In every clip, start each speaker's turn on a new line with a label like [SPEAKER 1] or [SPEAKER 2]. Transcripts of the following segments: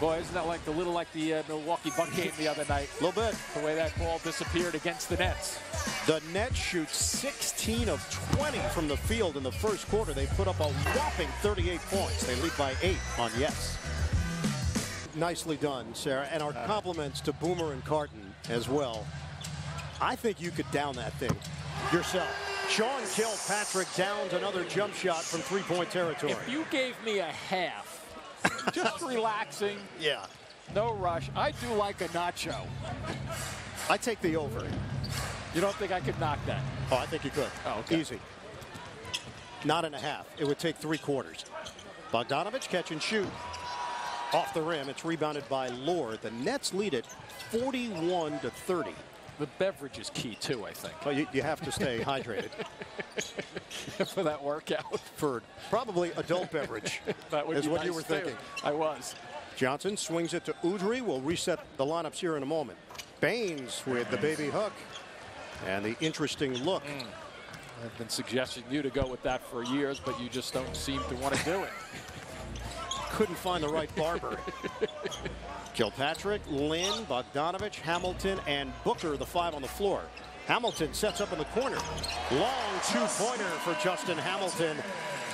[SPEAKER 1] Boy, isn't that like a little like the Milwaukee Bucks game the other night?
[SPEAKER 2] A little bit.
[SPEAKER 1] The way that ball disappeared against the Nets.
[SPEAKER 2] The Nets shoot 16 of 20 from the field in the first quarter. They put up a whopping 38 points. They lead by 8 on Yes. Nicely done, Sarah. And our compliments to Boomer and Carton as well. I think you could down that thing yourself. Sean Kilpatrick downs another jump shot from three-point territory.
[SPEAKER 1] If you gave me a half, just relaxing,
[SPEAKER 2] yeah,
[SPEAKER 1] no rush, I do like a nacho.
[SPEAKER 2] I take the over.
[SPEAKER 1] You don't think I could knock that?
[SPEAKER 2] Oh, I think you could.
[SPEAKER 1] Oh, okay.
[SPEAKER 2] Easy. Not in a half. It would take 3 quarters. Bogdanovich catch and shoot. Off the rim. It's rebounded by Lord. The Nets lead it 41-30.
[SPEAKER 1] The beverage is key, too, I think.
[SPEAKER 2] Well, you have to stay hydrated.
[SPEAKER 1] For that workout.
[SPEAKER 2] For probably adult beverage.
[SPEAKER 1] That would
[SPEAKER 2] is
[SPEAKER 1] be
[SPEAKER 2] what
[SPEAKER 1] nice
[SPEAKER 2] you were thinking.
[SPEAKER 1] I was.
[SPEAKER 2] Johnson swings it to Udry. We'll reset the lineups here in a moment. Baines with the baby hook. And the interesting look.
[SPEAKER 1] I've been suggesting you to go with that for years, but you just don't seem to want to do it.
[SPEAKER 2] Couldn't find the right barber. Kilpatrick, Lynn, Bogdanovich, Hamilton, and Booker, the 5 on the floor. Hamilton sets up in the corner. Long two-pointer for Justin Hamilton.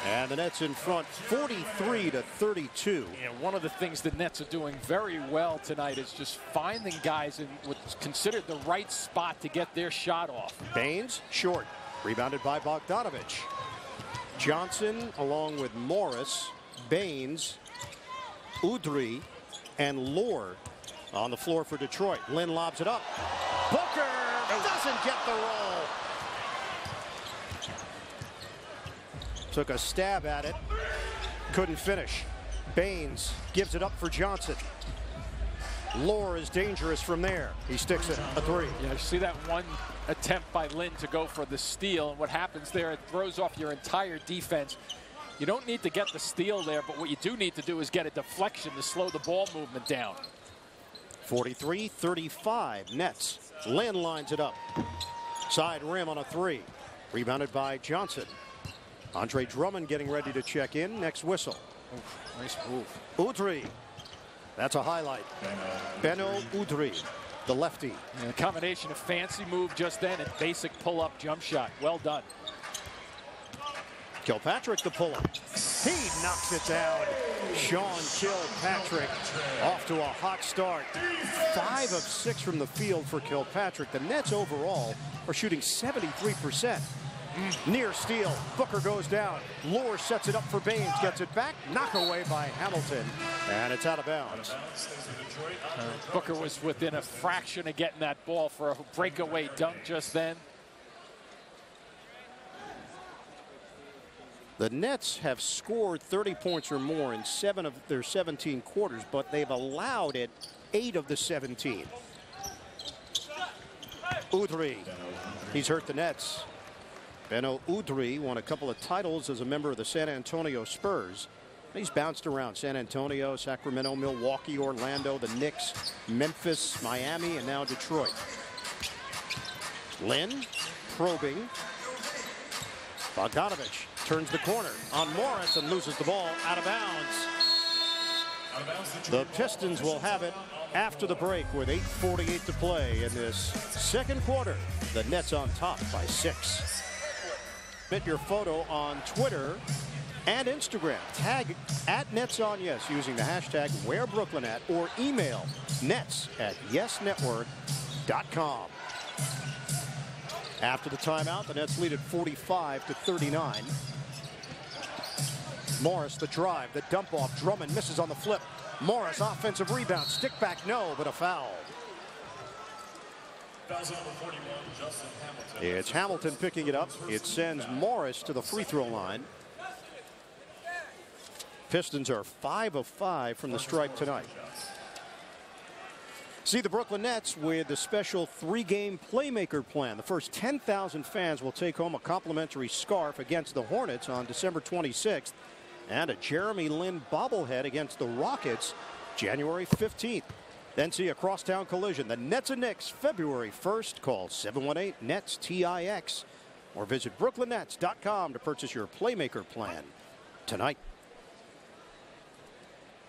[SPEAKER 2] And the Nets in front, 43-32.
[SPEAKER 1] And one of the things the Nets are doing very well tonight is just finding guys in what's considered the right spot to get their shot off.
[SPEAKER 2] Baines, short. Rebounded by Bogdanovich. Johnson, along with Morris, Baines, Udry, and Lord on the floor for Detroit. Lynn lobs it up. Booker doesn't get the roll. Took a stab at it. Couldn't finish. Baines gives it up for Johnson. Lore is dangerous from there. He sticks it, a 3.
[SPEAKER 1] Yeah, you see that one attempt by Lynn to go for the steal, and what happens there, it throws off your entire defense. You don't need to get the steal there, but what you do need to do is get a deflection to slow the ball movement down.
[SPEAKER 2] 43-35 Nets. Lynn lines it up. Side rim on a 3. Rebounded by Johnson. Andre Drummond getting ready to check in. Next whistle.
[SPEAKER 1] Oof, nice move.
[SPEAKER 2] Udry. That's a highlight. Beno Udry, the lefty.
[SPEAKER 1] And a combination of fancy move just then and basic pull-up jump shot. Well done.
[SPEAKER 2] Kilpatrick the pull-up. He knocks it down. Sean Kilpatrick off to a hot start. 5 of 6 from the field for Kilpatrick. The Nets overall are shooting 73%. Near steal. Booker goes down. Lore sets it up for Baines. Gets it back. Knock away by Hamilton. And it's out of bounds.
[SPEAKER 1] Booker was within a fraction of getting that ball for a breakaway dunk just then.
[SPEAKER 2] The Nets have scored 30 points or more in 7 of their 17 quarters, but they've allowed it 8 of the 17. Udry. He's hurt the Nets. Beno Udry won a couple of titles as a member of the San Antonio Spurs. He's bounced around San Antonio, Sacramento, Milwaukee, Orlando, the Knicks, Memphis, Miami, and now Detroit. Lynn probing. Bogdanovich turns the corner on Morris and loses the ball out of bounds. The Pistons will have it after the break with 8:48 to play in this second quarter. The Nets on top by 6. Submit your photo on Twitter and Instagram. Tag @NetsOnYes using the hashtag WhereBrooklynAt or email nets@yesnetwork.com. After the timeout, the Nets lead at 45-39. Morris the drive, the dump off. Drummond misses on the flip. Morris offensive rebound. Stick back, no, but a foul. It's Hamilton picking it up. It sends Morris to the free throw line. Pistons are 5 of 5 from the stripe tonight. See the Brooklyn Nets with the special 3-game playmaker plan. The first 10,000 fans will take home a complimentary scarf against the Hornets on December 26th and a Jeremy Lin bobblehead against the Rockets January 15th. Then see a crosstown collision. The Nets and Knicks February 1st. Call 718-NETS-TIX or visit BrooklynNets.com to purchase your playmaker plan tonight.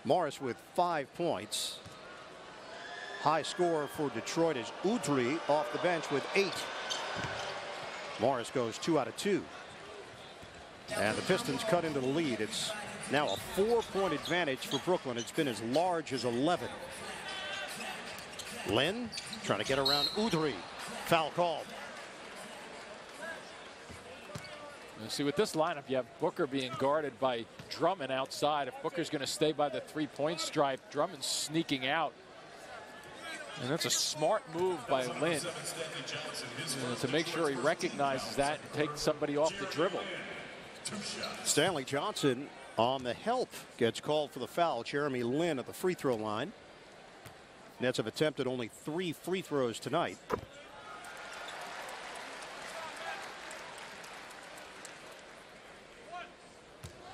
[SPEAKER 2] Morris with 5 points. High score for Detroit is Udry off the bench with 8. Morris goes 2 out of 2. And the Pistons cut into the lead. It's now a 4-point advantage for Brooklyn. It's been as large as 11. Lynn trying to get around Udry. Foul called.
[SPEAKER 1] See, with this lineup, you have Booker being guarded by Drummond outside. If Booker's going to stay by the 3-point stripe, Drummond's sneaking out. And that's a smart move by Lynn to make sure he recognizes that and takes somebody off the dribble.
[SPEAKER 2] Stanley Johnson on the help gets called for the foul. Jeremy Lin at the free throw line. Nets have attempted only 3 free throws tonight.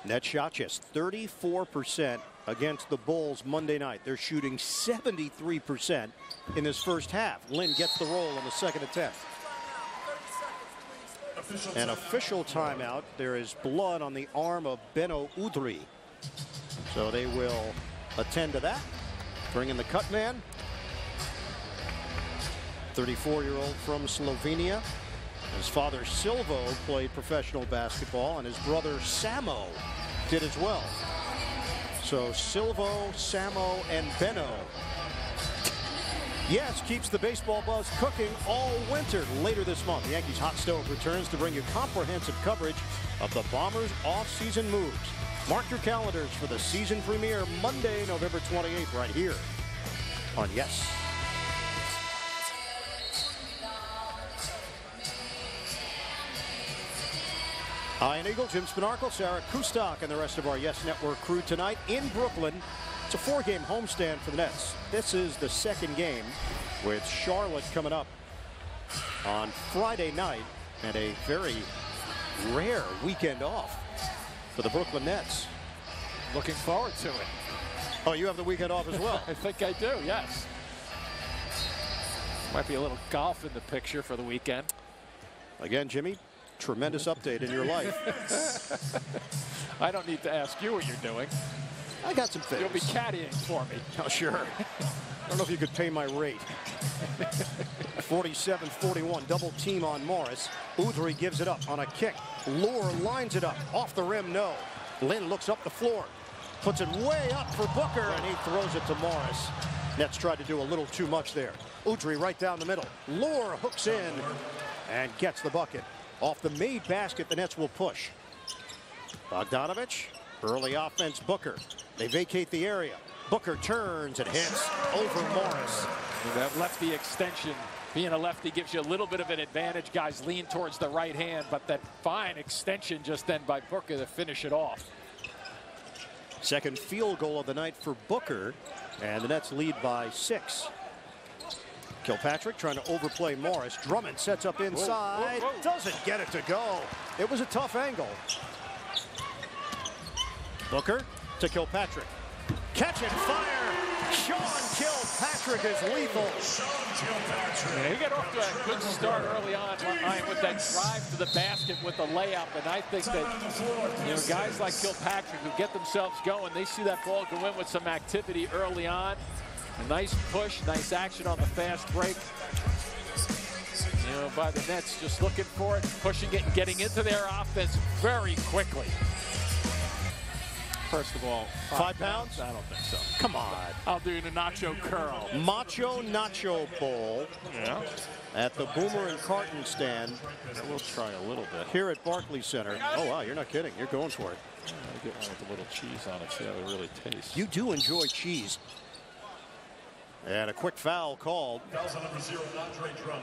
[SPEAKER 2] Net shot just 34% against the Bulls Monday night. They're shooting 73% in this first half. Lynn gets the roll on the second attempt. An official timeout. There is blood on the arm of Beno Udry. So they will attend to that. Bring in the cut man. 34-year-old from Slovenia. His father Silvo played professional basketball, and his brother Samo did as well. So Silvo, Samo, and Beno. Yes, keeps the baseball buzz cooking all winter. Later this month, the Yankees Hot Stove returns to bring you comprehensive coverage of the Bombers' off-season moves. Mark your calendars for the season premiere Monday, November 28th, right here on Yes. Ian Eagle, Jim Spinarkle, Sarah Kustok, and the rest of our Yes Network crew tonight in Brooklyn. It's a 4-game homestand for the Nets. This is the second game with Charlotte coming up on Friday night, and a very rare weekend off for the Brooklyn Nets.
[SPEAKER 1] Looking forward to it.
[SPEAKER 2] Oh, you have the weekend off as well?
[SPEAKER 1] I think I do, yes. Might be a little golf in the picture for the weekend.
[SPEAKER 2] Again, Jimmy, tremendous update in your life.
[SPEAKER 1] I don't need to ask you what you're doing.
[SPEAKER 2] I got some things.
[SPEAKER 1] You'll be caddying for me.
[SPEAKER 2] Oh, sure. I don't know if you could pay my rate. 47-41, double team on Morris. Udry gives it up on a kick. Lure lines it up. Off the rim, no. Lynn looks up the floor. Puts it way up for Booker, and he throws it to Morris. Nets tried to do a little too much there. Udry right down the middle. Lure hooks in and gets the bucket. Off the made basket, the Nets will push. Bogdanovich, early offense, Booker. They vacate the area. Booker turns and hits over Morris.
[SPEAKER 1] That lefty extension, being a lefty gives you a little bit of an advantage. Guys lean towards the right hand, but that fine extension just then by Booker to finish it off.
[SPEAKER 2] Second field goal of the night for Booker, and the Nets lead by 6. Kilpatrick trying to overplay Morris. Drummond sets up inside. Whoa. Doesn't get it to go. It was a tough angle. Booker to Kilpatrick. Catch and fire. Sean Kilpatrick is lethal.
[SPEAKER 1] Yeah, he got off to a good start early on with that drive to the basket with the layup. And I think that, guys like Kilpatrick who get themselves going, they see that ball go in with some activity early on. A nice push, nice action on the fast break. By the Nets, just looking for it, pushing it, and getting into their offense very quickly. First of all,
[SPEAKER 2] 5 pounds?
[SPEAKER 1] I don't think so.
[SPEAKER 2] Come on.
[SPEAKER 1] I'll do the nacho curl.
[SPEAKER 2] Macho Nacho Bowl.
[SPEAKER 1] Yeah.
[SPEAKER 2] At the Boomer and Carton stand.
[SPEAKER 1] We'll try a little bit.
[SPEAKER 2] Here at Barclays Center. Oh, wow, you're not kidding. You're going for it.
[SPEAKER 1] I get one with a little cheese on it, see how it really tastes.
[SPEAKER 2] You do enjoy cheese. And a quick foul called.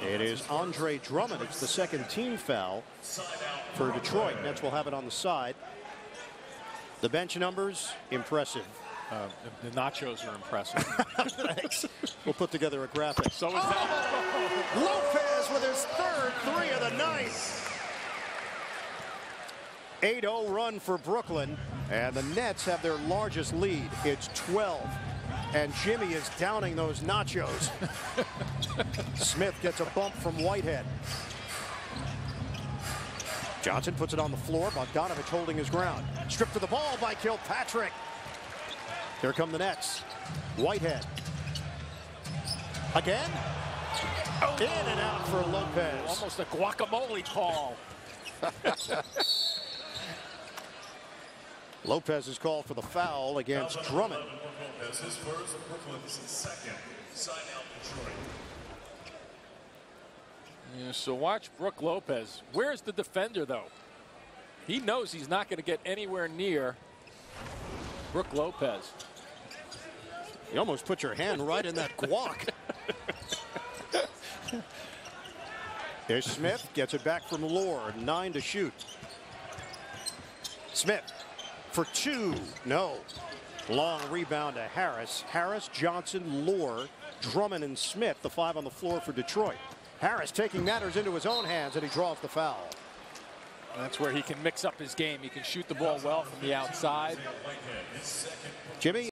[SPEAKER 2] It is Andre Drummond. It's the second team foul for Detroit. Nets will have it on the side. The bench numbers, impressive.
[SPEAKER 1] The nachos are impressive.
[SPEAKER 2] Thanks. We'll put together a graphic.
[SPEAKER 1] So is that.
[SPEAKER 2] Lopez with his third 3 of the night. 8-0 run for Brooklyn. And the Nets have their largest lead. It's 12. And Jimmy is downing those nachos. Smith gets a bump from Whitehead. Johnson puts it on the floor. Bogdanovich holding his ground. Stripped to the ball by Kilpatrick. Here come the Nets. Whitehead. Again. Oh. In and out for Lopez.
[SPEAKER 1] Almost a guacamole call.
[SPEAKER 2] Lopez is called for the foul against Drummond.
[SPEAKER 1] Yeah, so watch Brook Lopez. Where's the defender, though? He knows he's not going to get anywhere near Brook Lopez.
[SPEAKER 2] You almost put your hand right in that guac. Here's Smith, gets it back from Lord. 9 to shoot. Smith for 2. No. Long rebound to Harris. Harris, Johnson, Lord, Drummond, and Smith, the 5 on the floor for Detroit. Harris taking matters into his own hands, and he draws the foul.
[SPEAKER 1] That's where he can mix up his game. He can shoot the ball well from the outside.
[SPEAKER 2] Jimmy.